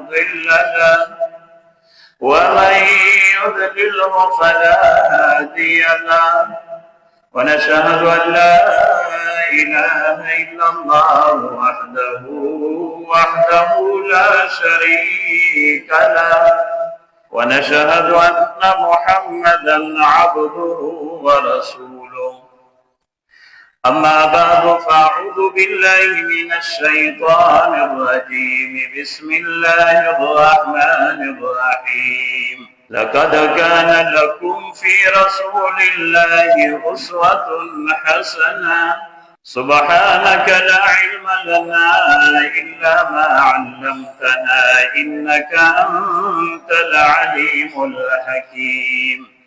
مضل له ومن يضلله فلا هادي له ونشهد أن لا إله إلا الله وحده لا شريك له ونشهد أن محمدا عبده ورسوله أما بعد فأعوذ بالله من الشيطان الرجيم بسم الله الرحمن الرحيم لقد كان لكم في رسول الله أسوة حسنة سبحانك لا علم لنا إلا ما علمتنا إنك أنت العليم الحكيم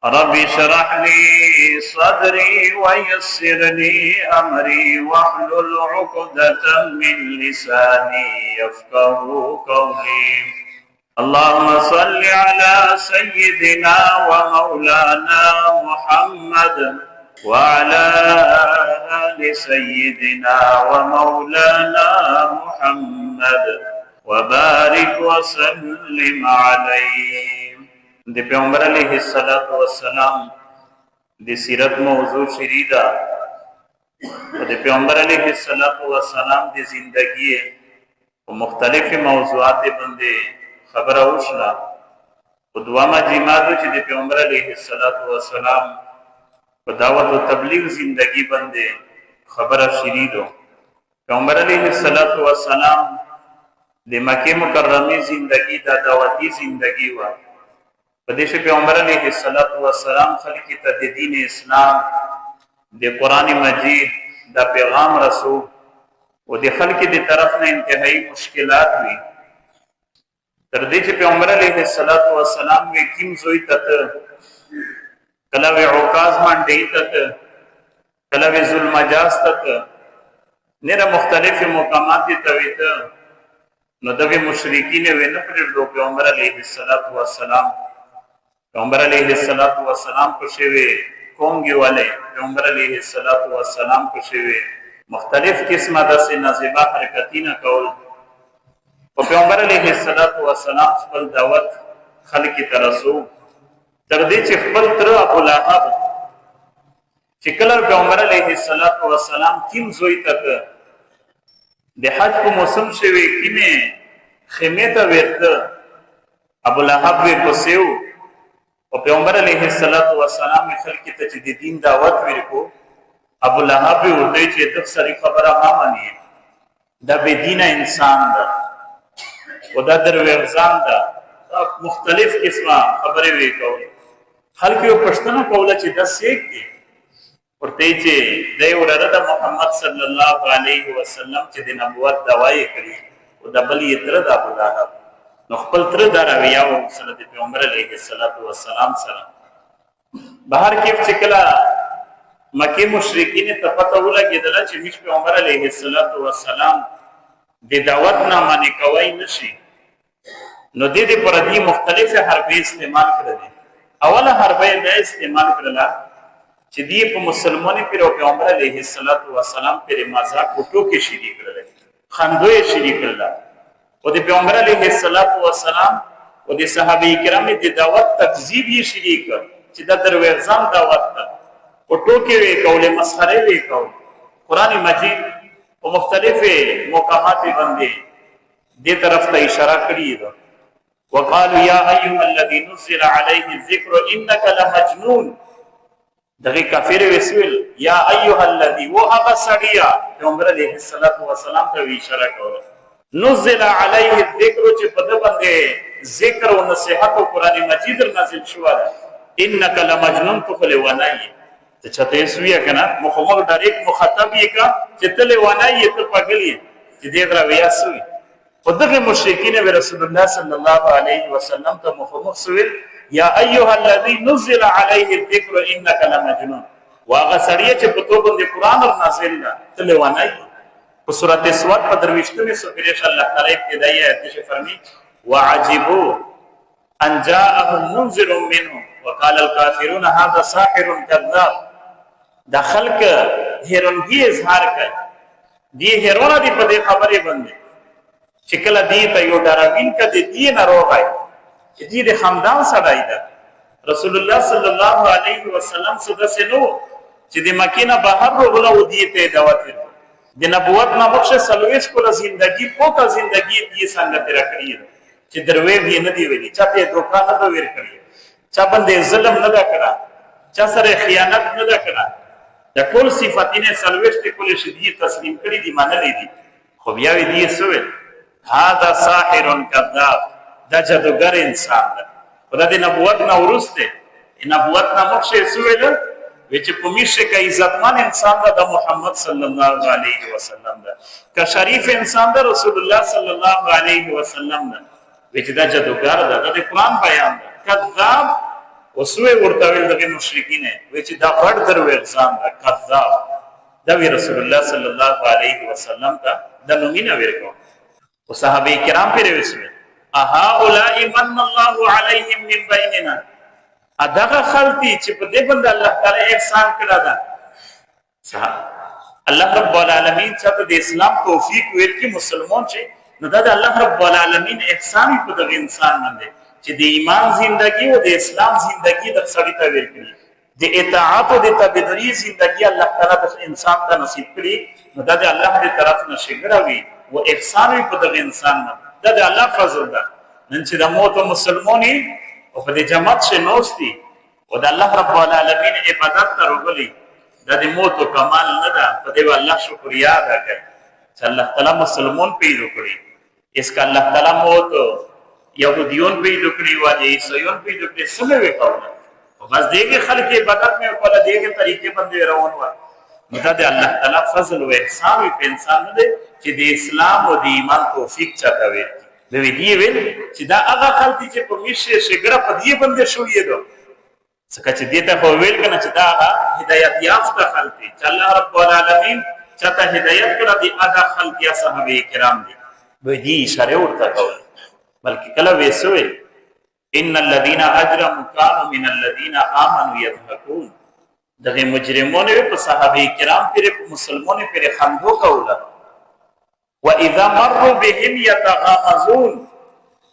رب اشرح لي صدري ويسر لي أمري واحلل عقدة من لساني يفقهوا قولي اللهم صل على سيدنا ومولانا محمد وعلى آل سيدنا ومولانا محمد وبارك وسلم عليه د پیغمبر علیہ الصلوۃ والسلام د سیرت موضوع شریدا او د پیغمبر علیہ الصلوۃ والسلام د زندگی او مختلف موضوعات باندې خبره وشله او دوامه جماعت چې د پیغمبر علیہ الصلوۃ والسلام په دعوت او تبلیغ زندگی باندې خبره شریدو پیغمبر علیہ الصلوۃ والسلام د مکه مکرمه زندگی د دعوتی زندگی و پدیش پیغمبر علیہ الصلوۃ والسلام خلق ته د دین اسلام د قران مجید د پیغام رسول او د خلق د طرف نه انتهایی مشکلات وی تر دې چې پیغمبر علیہ الصلوۃ والسلام وی کیم زوی ته کله وی عکاظ باندې ته کله وی ظلم مجاز ته نه مختلف مقامات ته وی ته نو د مشرکین وینه پر پیغمبر علیہ الصلوۃ والسلام پیغمبر علیہ الصلوۃ والسلام کو شوی قومږي والے پیغمبر علیہ الصلوۃ والسلام کو شوی مختلف قسمه د نازبه حرکتینه کول او پیغمبر علیہ الصلوۃ والسلام خپل دعوت خلق ته رسول تر دې چې خپل تر ابو لهب چې کله پیغمبر علیہ الصلوۃ والسلام کیم زوی تک د حج په موسم شوی کینه خیمه ته ورته ابو لهب وی کوسیو او پیغمبر علیہ الصلوۃ والسلام خلق ته چې د دین دعوت ورکو ابو لهب ورته چې د سری خبره ما مانی دا به دین انسان دا او دا دروغجان دا مختلف قسمه خبره وکاو خلق یو پښتنه کوله چې د سیک دي ورته چې د ورته د محمد صلی الله علیه وسلم چې د نبوت دعوی کړی او د بل یې تر د ابو لهب نو خپل تر دراویا او سره د پیغمبر علیه الصلوۃ والسلام سره بهر کې چې کله مکه مشرکین ته پته ولګیدل چې مش پیغمبر علیه الصلوۃ والسلام د دعوت نه معنی کوي نشي نو د دې پر دې مختلفه حربې استعمال کړل اوله حربې د استعمال کړل چې دې په مسلمانې پر پیغمبر علیه الصلوۃ والسلام پر مذاق او ټوکې شریک کړل خندوی شریک کړل او د پیغمبر علیہ الصلوۃ والسلام او د صحابه کرام د دعوت تکذیب یې شریک چې د دروغجان دعوت ته او ټوکې وی کولې مسخره وی کول قران مجید په مختلفه مقامات باندې دې طرف ته اشاره کړې ده وقالوا يا ايها الذي نزل عليه الذكر انك لمجنون دغه کافر وسول یا ايها الذي وهغه سړیا پیغمبر علیہ الصلوۃ والسلام ته اشاره کوله نزل علیه الذکر چې په دې باندې ذکر او نصیحت او قران مجید نازل شو انک لمجنون تو خل ونای ته چته سویا کنه مخمل ډایرک مخاطب یې کا چې تل ونای ته پګلی چې دې درا ویا سوی په دغه مشرکین رسول الله صلی الله علیه وسلم ته مخمل سوی یا ایها الذی نزل علیه الذکر انک لمجنون واغه سړی چې په تو باندې قران نازل ده تل ونای په سورۃ سواد په درويشتمه سورې الله تعالی ابتدایي آیت کې فرمي وعجبوا ان جاءهم منذر منهم وقال الكافرون هذا ساحر كذاب د خلق هرنګي اظهار کوي دی هرونه دی په دې خبرې باندې چې کله دې ته یو ډاروین کده دې نه روغای دې د خاندان سړی ده رسول الله صلی الله علیه وسلم سده سينو چې د مکې نه بهر وروله و دې ته دعوت ورکړ د نبوت نه مخکې سلويش کوله ژوندۍ پوکا ژوندۍ دې څنګه تیر کړی چې دروي یې نه دی ویلي چا ته دوکا نه دی ور کړی چا باندې ظلم نه دا کړه چا سره خیانت نه دا کړه د ټول صفاتینه سلويش ته کولې شدي تسلیم کړی دي منلې دي خو بیا دې سوې هاذا ساحر کذاب دا جادوګر انسان ده خدای د نبوت نه ورسته نبوت نه مخکې سوې وچ پمیشه کا عزتمن انسان دا محمد صلی الله علیه وسلم دا کا شریف انسان دا رسول الله صلی الله علیه وسلم دا وچ دا جادوګر دا د قرآن بیان دا کذاب وسوی ورته ویل د مشرکین وچ دا غړ درو انسان دا کذاب دا وی رسول الله صلی الله علیه وسلم دا د نومینه ورکو او صحابه کرام پر وسوی اها اولئ من الله علیهم من بیننا ادغه خلطی چې په دې باندې الله تعالی احسان کړی دا الله رب العالمین چې د اسلام توفیق ورکړي مسلمان چې نو دا د الله رب العالمین احسان په دغه انسان باندې چې د ایمان ژوندۍ او د اسلام ژوندۍ د سړی ته ورکړي د اطاعت او د تابعداري ژوندۍ الله تعالی د انسان ته نصیب کړي نو دا د الله دې طرف نشي ګرځي او احسان په دغه انسان باندې دا د الله فضل ده نن چې د موت مسلمانې او په دې جماعت شه نوستي او د الله رب العالمین عبادت ته وګړي د دې موت کمال نه ده په دې الله شکریا ادا کړي چې الله تعالی مسلمان پیدا کړی اس کا الله تعالی موت يهوديون پیدا کړی او عیسایون پیدا کړی سمې وکړه او بس دغه خلک عبادت مې په دغه طریقې باندې روان و مته د الله تعالی فضل او احسان په انسان نه چې د اسلام او د ایمان توفیق چاته وي د دې ویل چې دا هغه خلک چې په میشه شګره په دې باندې شوې ده څنګه چې دې ته په ویل کنه چې دا هدایت یافته خلک چې الله رب العالمین چاته هدایت کړه دي هغه خلک یا صحابه کرام دي دوی دې اشاره ورته کوي بلکې کله وېسوي ان الذين اجرموا كانوا من الذين امنوا يضحكون دغه مجرمونه په صحابه کرام پر مسلمانانو پر خندو کوله واذا مروا بهم يتغامزون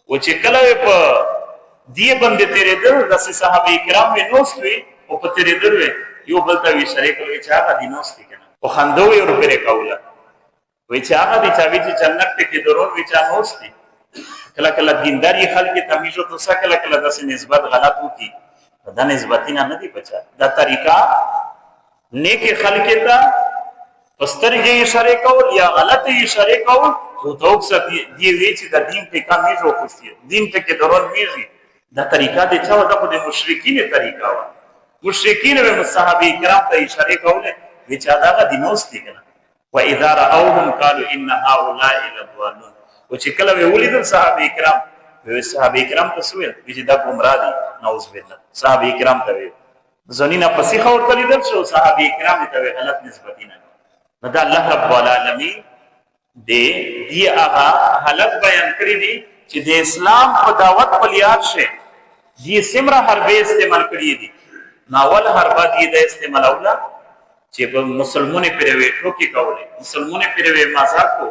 وچکله په دی باندې تیرې دل د صحابه کرام می نوستوي او په تیرې دل یو بل ته وی شریک وی چې هغه دی نوستي کنه او خندو یې ور پرې کوله وی چې هغه دی چې جنت کې درون وی چې نوستي کله کله دینداري خلک تمیز او تاسو کله کله د نسبت غلط وکي دا نسبتینه نه دی بچا دا طریقہ نیک خلک ته پسترګې اشاره کول یا غلط اشاره کول او توګه ساتي دی وی چې د دین په کمیز او خوستي دین ته کې درون میږي دا طریقہ د چا د مشرکین طریقہ و مشرکین به صحابه کرام ته اشاره کوله چې دا د دینوستي کنه و اذا راوهم قالوا ان هؤلاء لضالون او چې کله ولیدل صحابه کرام تسویل چې دا گمراه دي نعوذ بالله صحابه کرام ته زنینا پسې خور تلیدل شو صحابه کرام ته غلط نسبتینه دا الله رب العالمین دې هغه حالت بیان کړی دي چې د اسلام په دعوت په لیار شه دې سمره حربې استعمال کړی دي ناول حربه دې د استعمال اوله چې په مسلمانې پرې ټوکی کوله مسلمانې پرې مذاق کو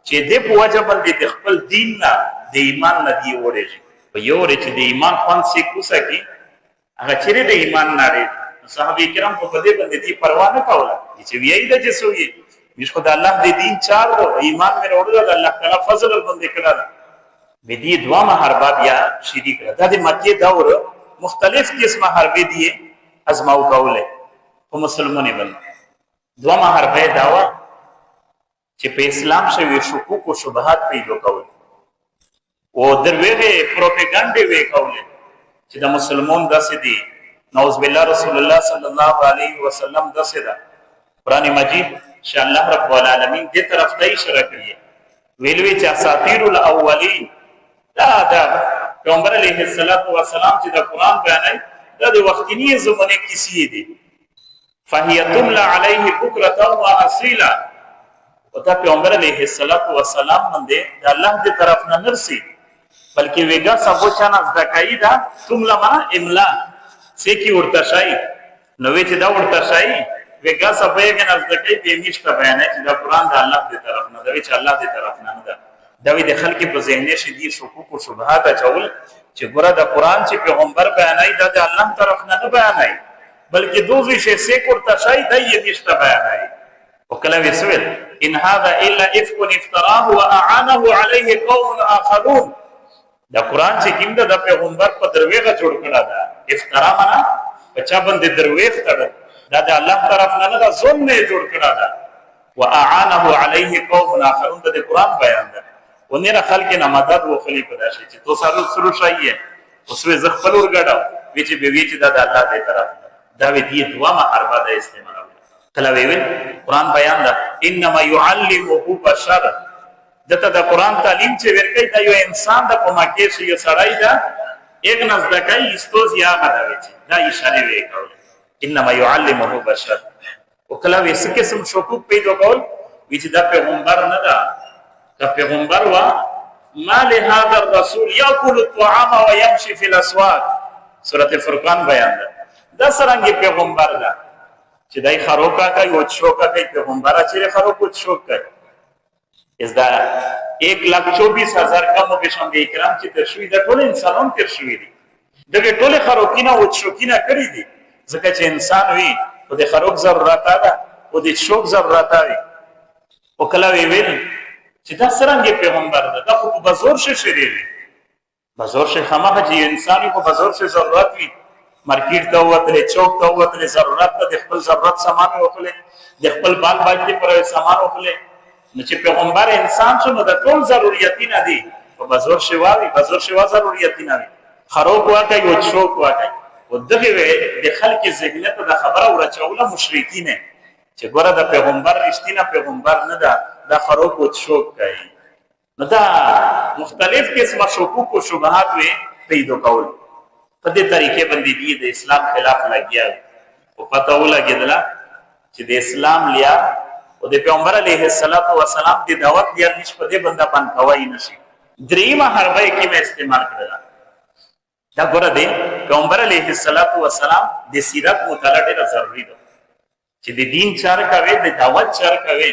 چې دې په وجه باندې خپل دین نه د ایمان نه دی وړي په یو ورته چې د ایمان خون سي کوسه کی هغه چې د ایمان نه لري صحابه کرام په دې باندې دې پروا نه کوله چې ویای د جسوي مش خدای الله دې دین چار دو ایمان مې وروړل الله تعالی فضل باندې کړل به دې دوا حربا بیا شریک را د مکه دور مختلف قسمه حربې دي ازماو کوله په مسلمانې باندې دوا حربې داوا چې په اسلام شوی شکوک او شبهات پیدا کول او دروغه پروپاګاندا وی کوله چې د مسلمان داسې دي نعوذ بالله رسول الله صلی الله علیه وسلم داسې ده قران مجید چې الله رب العالمین دې طرف ته اشاره کړی ویلوي چې اساطیر الاولین دا پیغمبر علیه الصلاۃ والسلام چې د قران بیانای دا د وختینی زمانه کیسې دي فهي تملا علیه بکرة واصیلا او دا پیغمبر علیه الصلاۃ والسلام باندې د الله دې طرف نه نرسي بلکې ویګه سبو چانه ځکای دا تملا ما املا سکی ورته شای نو چې دا ورته شای ویګه سبو یې نه ځکای په میشته بیان چې دا قران د الله دې طرف نه دی چې الله دې طرف نه ده دا وی د خلک په ذهن کې دي شکوک او شبهات اچول چې ګوره د قران چې پیغمبر بیانای دا د الله طرف نه بیانای بلکې دوی شي سیکور تشای د یې نشته بیانای او کله وسول ان هذا الا افك افتراه واعانه عليه قوم اخرون دا قران چې کوم د پیغمبر په دروېغه جوړ کړه دا افترا معنا بچا باندې دروېغ تړ دا د الله طرف نه نه ظلم نه جوړ کړه دا واعانه عليه قوم اخرون د قران بیان ده ونیره خلک نه مدد و خلیفہ دا شي چې تو سره سره شایې اوس وې زخپل ورګړاو وی چې به وی چې دا د الله دی طرف دا وی دی دوا ما اربا د استعمال کله ویل قران بیان ده انما يعلمه بشر دته د قران تعلیم چې ورکړي دا یو انسان د کومه کې شي یو سړی دا یک نس دکای استوز یا غواړي دا اشاره وکړي انما يعلمه بشر وکلا ویس قسم شکوک پیدا کول چې دا پیغمبر نه ده دا پیغمبر وا ما لهذا الرسول ياكل الطعام ويمشي في الاسواق سورۃ فرقان بیان ده دا څنګه پیغمبر ده چې دای خروکا کوي او شوکا کوي پیغمبر چې خروکو شوک کوي از دا 1,24,000 کمو به شم کرام چې تشوی د ټول انسانانو تر شوی دي دغه ټول خروکینه او شوکینه کړی دي ځکه چې انسان وي او د خروک ضرورت ده او د شوک ضرورت وي او کله ویل چې دا څنګه پیغمبر ده دا خو په زور شي شریری بازار شي خامخه چې انساني په بازار شي ضرورت وي مارکیټ ته وته چوک ته وته ضرورت ته خپل ضرورت سامان وکړي د خپل بال باندې پر سامان وکړي نو چې پیغمبر انسان شنو د ټول ضرورت نه دي په بازار شي واوي بازار شي وا ضرورت نه وي خروق واکي او چوک واکي او دغه د خلک ذهنیت د خبره ورچوله مشرکین چې ګوره د پیغمبر رښتینه پیغمبر نه ده د خروق او چوک کوي نو دا مختلف قسمه شکوک او شبهات وي پیدا کول په دې طریقې باندې دي د اسلام خلاف لګیا او پته ولګیدله چې د اسلام لیا او د پیغمبر علیه السلام د دعوت لیا نش په دې باندې پان کوي نشي دریمه حربه کې مې استعمال کړل دا ګوره دی پیغمبر علیه السلام د سیرت مطالعه ډیره ضروری ده چې د دین چار کوي د دعوت چار کوي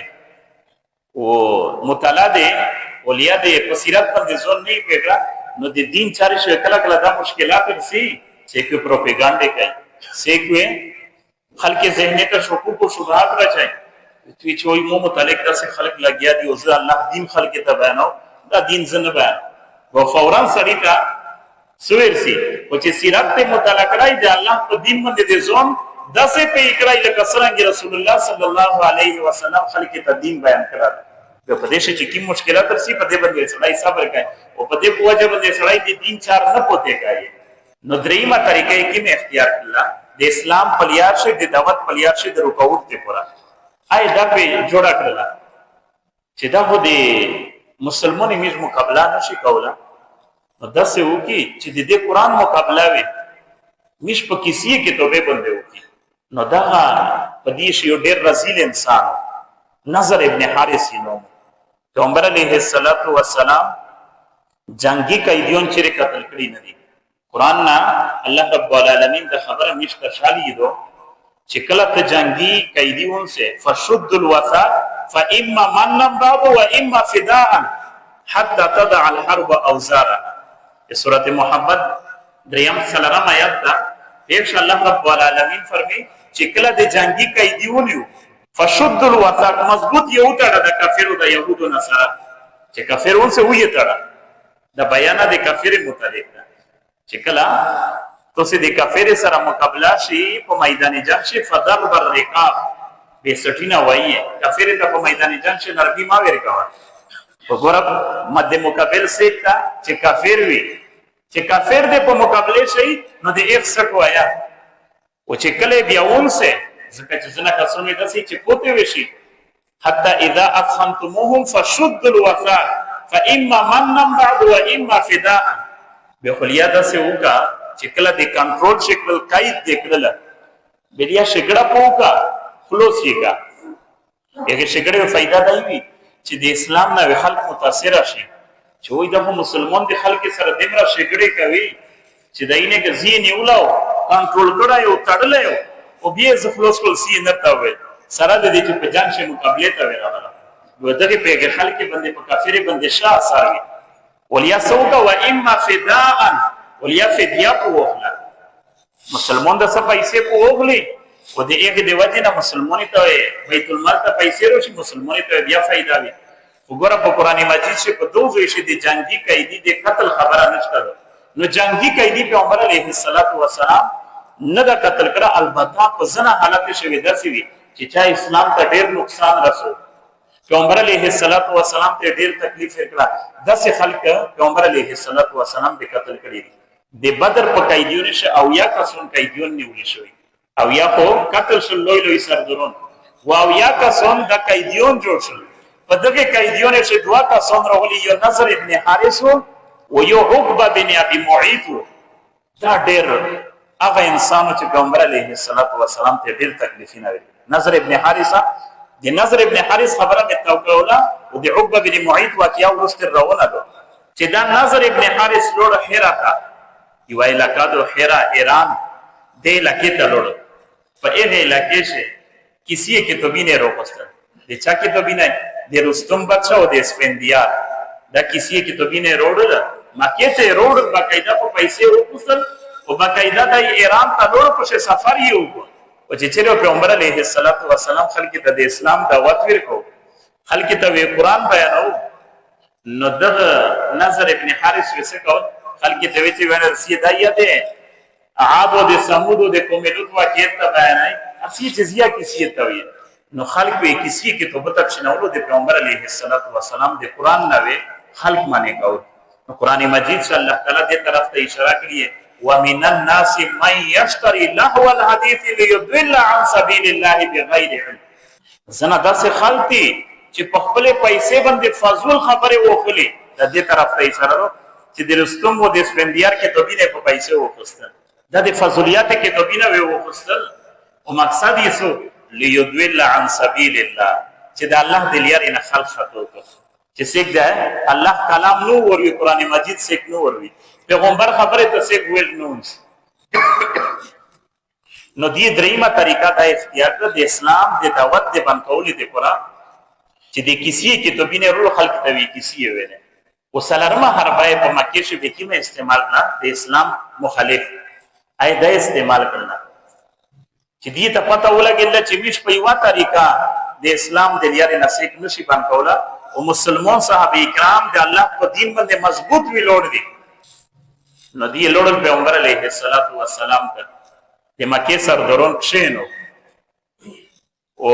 او مطالعه دی اولیا د سیرت باندې زور نه پیګړه نو د دین چارې شو کله کله دا مشکلات ورسي چې کو پروپاګاندا کوي چې خلک ذهنیت شکوک او شبهات راځي چې چوي مو متعلق داسې خلک لګیا دي او ځکه الله دین خلک ته بیانو دا دین زنه بیان او فورا سړی کا سویرسي او چې سیرت ته مطالعه کړای دی الله په دین باندې د ځون داسې په اقرای لکه څنګه رسول الله صلی الله علیه وسلم خلک ته دین بیان کړل په دې چې کوم مشکلات ورسي په دې باندې سړی صبر کوي او په دې په وجه باندې سړی د دین چار نه پوتې کوي نو دریمه طریقې کې مې اختیار کړل د اسلام پلیار شه د دعوت پلیار شه د رکوت ته پورا آی دا په جوړا کړل چې دا خو د مسلمانې میز مقابله نشي کوله نو داسې وکي چې د دې قران مقابله وي مش په کیسې کې توبه باندې وکي نو دا په دې شی ډېر رزیل انسان نظر ابن حارث نو پیغمبر علیه السلام جنگی قیدیون چې قتل کړي نه دي قران نا الله رب العالمین د خبره مشته شالی دو چې کله ته جنگی قیدیون سے فشد الوثاق فاما من بعد واما فداء حتى تضع الحرب اوزارها سورۃ محمد دریم سلام آیات دا ایک الله رب العالمین فرمی چې کله د جنگی قیدیون یو فشد الوثاق مضبوط یو تړه د کافرو د يهودو نصارا چې کافرون سه وې تړه د بیان د کافر متعلق چې کله تاسو د کافر سره مقابله شي په میدان جنگ شي فضرب الرقاب به سټینا وایي کافر ته په میدان جنگ شي نربي ما ورکوا وګوره مد مقابل سي تا چې کافر وي چې کافر د په مقابله شي نو د 61 وایا او چې کله بیاون سه ځکه چې زنه کسونه داسي چې پوتې وشي حتی اذا افخمتموهم فشد الوثاق فاما من بعد واما فداء به خلیا داسې وکا چې کله د کنټرول شکل قید دکړل بیا شګړه پوکا خلاص یې کا یغه شګړه فائدہ دی چې د اسلام نه خلک متاثر شي چې وای د مسلمان د خلک سره دمره شګړه کوي چې داینه کې زین یولاو کنټرول کړای او تړلای او بیا ز خلاص کول سی نه تا وای سره د دې چې په جنگ شي مقابله ته وراله دغه پیغه خلک باندې په کافر باندې شاه ساروي ولیا سوکا و اما فداء ولیا فدیه په وخلا مسلمان د څه پیسې په وغلی او د یو دی وجه مسلمانۍ ته بیت المال ته پیسې روشي مسلمانۍ ته بیا فائدہ وي وګوره په قران مجید کې په دوه شی د جنگي قیدی د قتل خبره نشته نو جنگي قیدی پیغمبر علیه الصلاۃ والسلام نه د قتل کړه البته په زنا حالت شوی درسي وي چې چا اسلام ته ډیر نقصان رسول پیغمبر علیه الصلاۃ والسلام ته ډیر تکلیف ورکړه داسې خلک پیغمبر علیه الصلاۃ والسلام به قتل کړي د بدر په قیدیونو شه او یا کسون قیدیون نیول شوی او یا په قتل شل لوی لوی سردرون او یا کسون د قیدیون جوړ شول په دغه قیدیونو شه دوا کسون راغلي یو نصر ابن حارث او یو عقبه بن ابي معيط دا ډیر هغه انسانو چې پیغمبر علیه الصلاۃ والسلام ته ډیر تکلیفونه ورکړي نصر ابن حارثه د نصر ابن حارث خبره به توقعوله او د عقبه بن معيط واقعا ورست روانه ده چې دا نصر ابن حارث لور حرا تا یو علاقه د حرا ایران د علاقې ته لور په هغه علاقې شه کسی کې توبینه روغسته د چا کې توبینه د رستم بچا او د اسفندیار دا کسی کې توبینه روړل مکه ته روړ باقاعده په پیسې وکړل او باقاعده د ایران ته لور په سفر یو او چې چیرې پیغمبر علیه الصلاۃ والسلام خلک ته د اسلام دعوت ورکو خلک ته قرآن بیانو نو دغه نظر ابن حارث وسکو خلک ته وی چې ونه سیدایه ده عاد او د سمود او د کوملوت واقعیت ته بیانای اسی جزیه کیسیت وی نو خلک به کسی کې توبه تښنولو د پیغمبر علیه الصلاۃ والسلام د قرآن نوې خلق معنی کو نو قرآن مجید صلی الله تعالی دې طرف ته اشاره کړی ومن الناس من يشتري لهو الحديث ليضل عن سبيل الله بغير علم زنه داسې خلتي چې په خپل پیسې باندې فضول خبره وکړي د دې طرف ته اشاره چې د رستم او د اسفندیار کې توبینه په پیسې وکړل د فضولیات کې توبینه وکړل او مقصد یې سو ليضل عن سبيل الله چې د الله د لارې نه خلق خطو چې څنګه ده الله کلام نو ورې قران مجید څخه نو ورې پیغمبر خبره ته څنګه ویل نو نو دې دریمه طریقه د اختیار د اسلام د دعوت د بنکولې د قران چې د کسی کې تو بینه روح خلق ته وی کسی ویل او سلامه حربای په مکه کې به کیمه استعمال نه د اسلام مخالف اې د استعمال کړل چې دې ته پته ولګل چې مش په یو طریقه د اسلام د لارې نسیک نشي بنکولا او مسلمان صحابه کرام د الله په دین باندې مضبوط وی لوړ دي نو دی لوړل پیغمبر علیه الصلاۃ والسلام ته د مکه سردارون کښینو او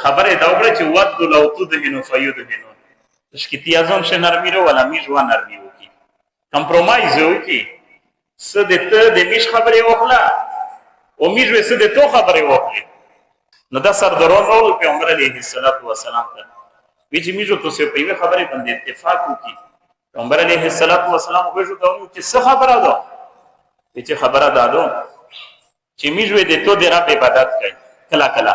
خبره دا وکړه چې ود لو تدهنو فیدهنو تشکیتی اعظم شه نرمی رو ولا میج و نرمی وکي کمپرومایز وکي سدته د میش خبره وکړه او میج وسه د تو خبره وکړه نو دا سردارون ول پیغمبر علیه الصلاۃ والسلام ته ویچ میجو تو سه په یوه خبره باندې اتفاق وکي پیغمبر علیه الصلاۃ والسلام وښو ته چې څه خبره ده چې خبره ده چې میجو د تو د رب عبادت کوي کلا کلا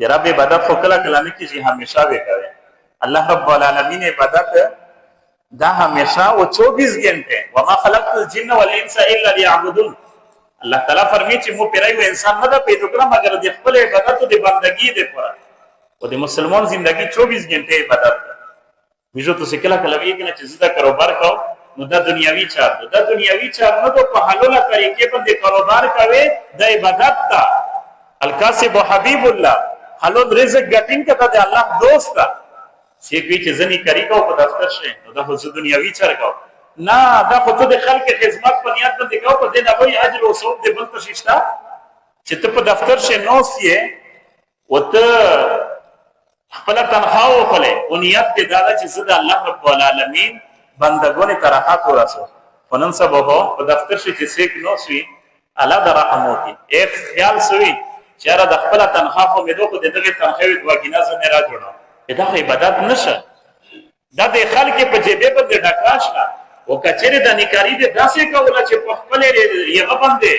د رب عبادت خو کلا کلا نه کیږي همیشه وکړي الله رب العالمین عبادت دا همیشه او 24 غنټه وما خلقت الجن والانس الا ليعبدون الله تعالی فرمایي چې مو پیرایو انسان نه پیدا کړم مگر د خپل عبادت او د بندګۍ لپاره او د مسلمان ژوندۍ 24 غنټه عبادت میجو تو سکلا کلا وی کنه چې زدا کاروبار کو نو دا دنیاوی چار دا دنیاوی چار نو په حلاله طریقې باندې کاروبار کوي د عبادت تا الکاسب حبیب الله حلال رزق ګټین کته د الله دوست تا چې کوي چې ځنی کری کو په دفتر شه نو دا خو دنیاوی چار کو نه دا خو ته د خلک خدمت په نیت باندې کو په دې نه وایي اجر او ثواب دې بل څه شته چې ته په دفتر شه نو سیه وته خپل تنخواه وکړي او نیت دې دا چې زه د الله رب العالمین بندګونه ترحات ورسو فنن سبب په دفتر شي چې سیک نو سوي الله د رحمتي ایک خیال سوي چې را د خپل تنخواه په مدو کو دغه تنخواه د واګینا زنه را جوړو دا عبادت نشه دا د خلک په جيبه باندې ډکاشه او کچره د نکاری د داسې کوله چې په خپل یغه باندې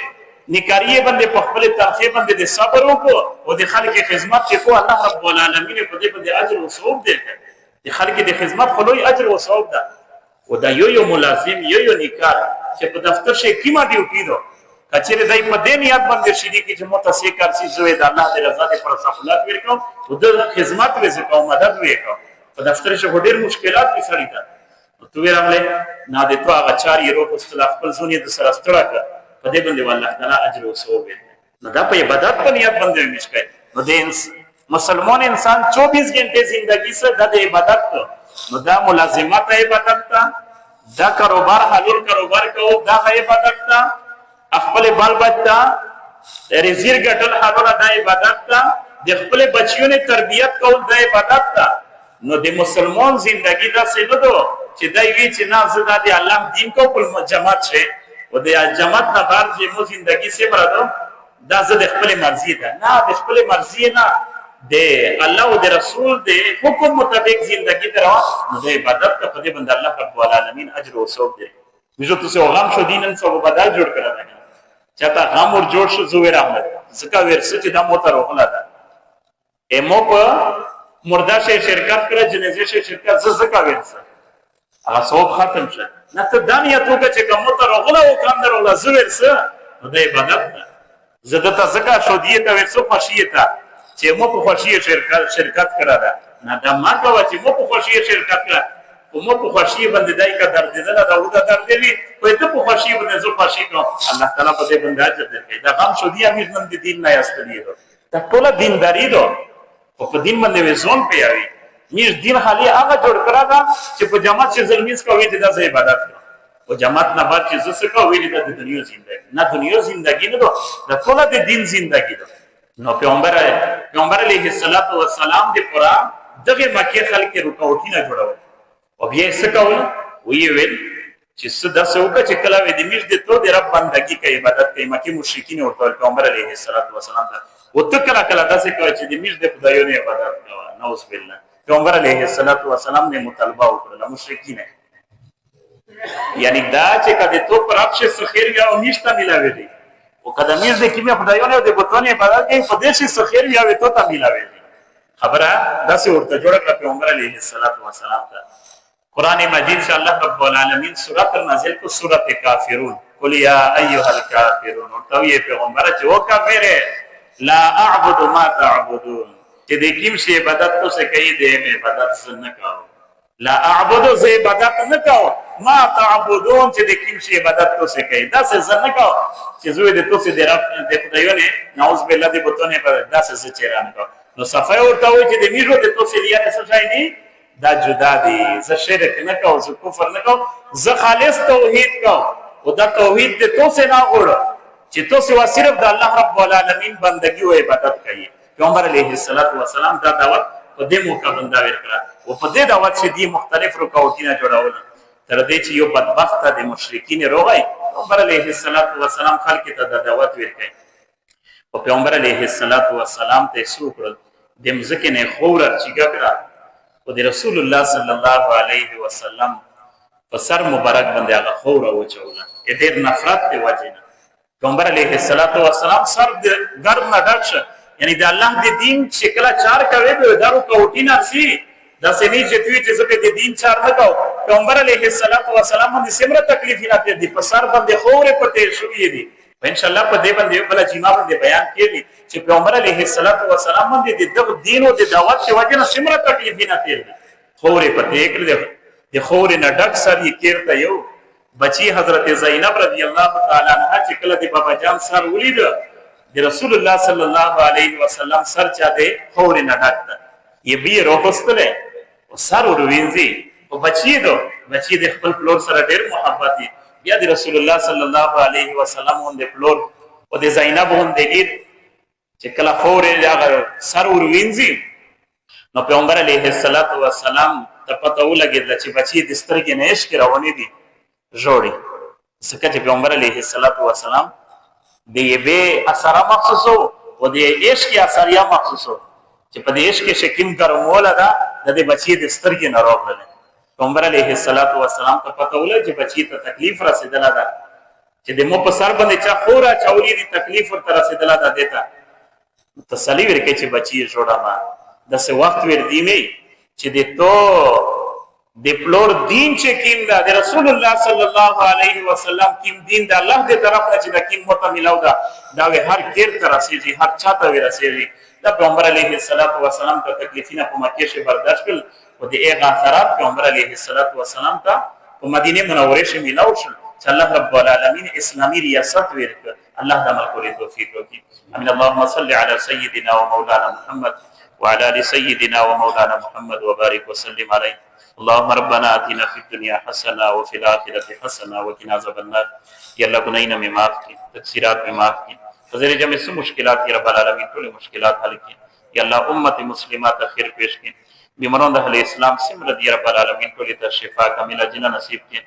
نکاریه باندې په خپل تنخواه باندې د صبر وکړو او د خلک خدمت چې کو الله رب العالمین په دې باندې اجر او ثواب دی د خلک د خدمت خلوی اجر او ثواب ده او دا یو ملازم یو نکار چې په دفتر شي کیما ډیوټي دو کچېره دای په دې نیت باندې شریک چې متسې کارسي زوی د الله د رضا لپاره صفولات ورکو او د خدمت وکاو مدد وکاو په دفتر کې ډېر مشکلات کې سړی تا تو ویرامله نه د تو هغه چار یې روپ استلاف خپل زونی د سره ستړه په دې باندې والله تعالی اجر او ثواب نو دا په عبادت په نیت باندې مشکل نو د مسلمان انسان 24 घंटे زندگی سے د عبادت نو دا ملازمت عبادت تا دا کاروبار حلال کاروبار کو دا عبادت تا خپل بال بچا رزق ګټل حلال دا عبادت تا د خپل بچیونو تربیت کول دا عبادت تا نو د مسلمان زندگی دا څه نو چې دای وی چې نه زدا دی الله دین کو په جماعت شه او د جماعت نه بار چې مو زندگی سے مرادو دا زده خپل مرضی ده نه د خپل مرضی نه د الله او د رسول د حکم مطابق زندگی دروا نو د عبادت په دې باندې الله رب العالمین اجر او ثواب دی مجو تاسو غم شو دینن څو بدل جوړ کړل چاته غم ور جوړ شو زویر احمد زکا ورسې چې دا موتر وغلا ده ایمو په مردا شه شرکت کړ جنازه شه شرکت زکا ورسې هغه ثواب ختم شه نه ته دانیا توګه چې کوم موتر وغلا او کام درول زویر څه نو د عبادت زده ته زکا شو دی ته ورسې خوشیته چې مو په خوشی شرکت کړه دا نه دا ما کوي چې مو په خوشی شرکت کړه او مو په خوشی باندې دای کا درد ده دا وګړه درد دی په ته په خوشی باندې زو خوشی کو الله تعالی په دې باندې اجر درکړي دا غم شو دی امیر نن دین نه استلی دا ټول دینداری دو او په دین باندې وزون پیاوي میش دین حالي هغه جوړ کړه دا چې په جماعت چې زلمیز کوي د عبادت او جماعت نه بعد چې زسه کوي د دنیا زندگی نه دنیا زندگی نه دا ټول د دین زندگی ده نو پیغمبر علیه الصلاۃ والسلام د قران دغه مکه خلک رکوټی نه جوړول او بیا څه کول وی ویل چې صدا سوکه چې کله وې د میش د تو د رب بندگی کوي عبادت کوي مکه مشرکین ورته پیغمبر علیه الصلاۃ والسلام او ته کله داسې کوي چې د میش د خدایونو عبادت کوي نعوذ بالله پیغمبر علیه الصلاۃ والسلام نے مطالبه وکړه مشرکین یعنی دا چې کله تو پر اپ شه خیر یا نشته ملاوي دي او کله میز د کیمیا خدایونو د بوتونه عبادت کوي په دې شي خیر یا تو ته ملاوي دي خبره داسې ورته جوړه کړ پیغمبر علیه الصلاۃ والسلام ته قران مجید سے اللہ رب العالمین سورۃ نازل کو سورۃ کافرون قل یا ایها الکافرون اور تو یہ پیغمبر چې وکا میرے لا اعبد ما تعبدون چې دې کیم شی عبادت تو سے کوي دې عبادت نه کاو لا اعبد ذی عبادت نه کاو ما تعبدون چې دې کیم شی عبادت تو سے کوي دا څه نه کاو چې زوی دې تو سے دې رب دې خدایونه نعوذ بالله دې بوتونه پر دا څه چیرانه کو نو صفای ورته وي چې دې میرو دې تو سے لیا څه شای نه دا جدا دي ز شرک نه کو ز کفر نه کو ز خالص توحید کو او دا توحید دې تو سے نه غوړ چې تو سے صرف د الله رب العالمین بندگی او عبادت کوي پیغمبر علیه الصلاۃ والسلام دا دعوت په دې موقع باندې ورکړه او په دې دعوت چې دي مختلف رکوټونه جوړول تر دې چې یو بدبخت د مشرکین روغی پیغمبر علیه الصلاۃ والسلام خلق ته د دعوت ورکړي او پیغمبر علیه الصلاۃ والسلام ته سوکړه د مزکه نه خور چې ګکړه او د رسول الله صلی الله علیه وسلم په سر مبارک باندې هغه خور او چوله ډېر نفرت دی وجنه پیغمبر علیه الصلاۃ والسلام سر د ګرم نه ډکشه یعنی د الله د دین شکل چار کوي به دارو کوټی نه سي د سني چې دوی چې زکه د دین چار نه کو پیغمبر علیه الصلاۃ والسلام باندې سمره تکلیف نه دي په سر باندې خور پته شوې دي ان شاء الله په دې باندې بل جما باندې بیان کړي چې پیغمبر علیه الصلاۃ والسلام باندې د دین او د دعوت په وجه نه سمره تکلیف نه دي خور پته کړي د خور نه ډک سر یې کېرته یو بچی حضرت زینب رضی الله تعالی عنها چې کله د بابا جان سر ولید د رسول الله صلی الله علیه وسلم سر چا دے خور نه ډک یې بي روغستله او سر وروینځي او بچی د خپل پلور سره ډېر محبت دي بیا د رسول الله صلی الله علیه وسلم د پلور او د زینب هم دګید چې کله خور هغه سر وروینځي نو پیغمبر علیه الصلاۃ والسلام ته پته ولګید چې بچی د سترګې نه عشق روانې دي جوړي ځکه چې پیغمبر علیه الصلاۃ والسلام د یبه اثر مخصوصو او د عشق اثر یا مخصوصو چې په دې عشق کې شکیم ګرموله ده د بچی د سترګې نه راغله پیغمبر علیه الصلاۃ والسلام ته پته ولګید چې بچی ته تکلیف رسیدله ده چې د مو په سر باندې چا خورا چولې دي تکلیف ورته رسیدله ده دیتا تسلی ورکړي چې بچی جوړه ما د څه وخت ور دی نه چې د تو د پلور دین چې کیم دا د رسول الله صلی الله علیه وسلم کیم دین د الله دې طرف نه چې د کیم مت ملاو دا وی هر کیر تر رسیږي هر چاته وی رسیږي د پیغمبر علیه الصلاۃ والسلام ته تکلیفونه په مکه کې برداشت کړل او د هغه اثرات پیغمبر علیه الصلاۃ والسلام ته په مدینه منوره کې ملاو شول چې الله رب العالمین اسلامي ریاست ورکړ الله د عمل کولو توفیق وکړي امين اللهم صل على سيدنا ومولانا محمد وعلى ال سيدنا ومولانا محمد وبارك وسلم عليه اللهم ربنا آتنا في الدنيا حسنه وفي الاخره حسنه وقنا عذاب النار یا الله گناہوں میں معاف کی تقصیرات میں معاف کی فضل جمع سے مشکلات یا رب العالمین ټول مشکلات حل کی یا الله امت مسلمات خیر پیش کی بیماروں د اسلام سم رضی رب العالمین ټول ته شفا کامله جنہ نصیب کی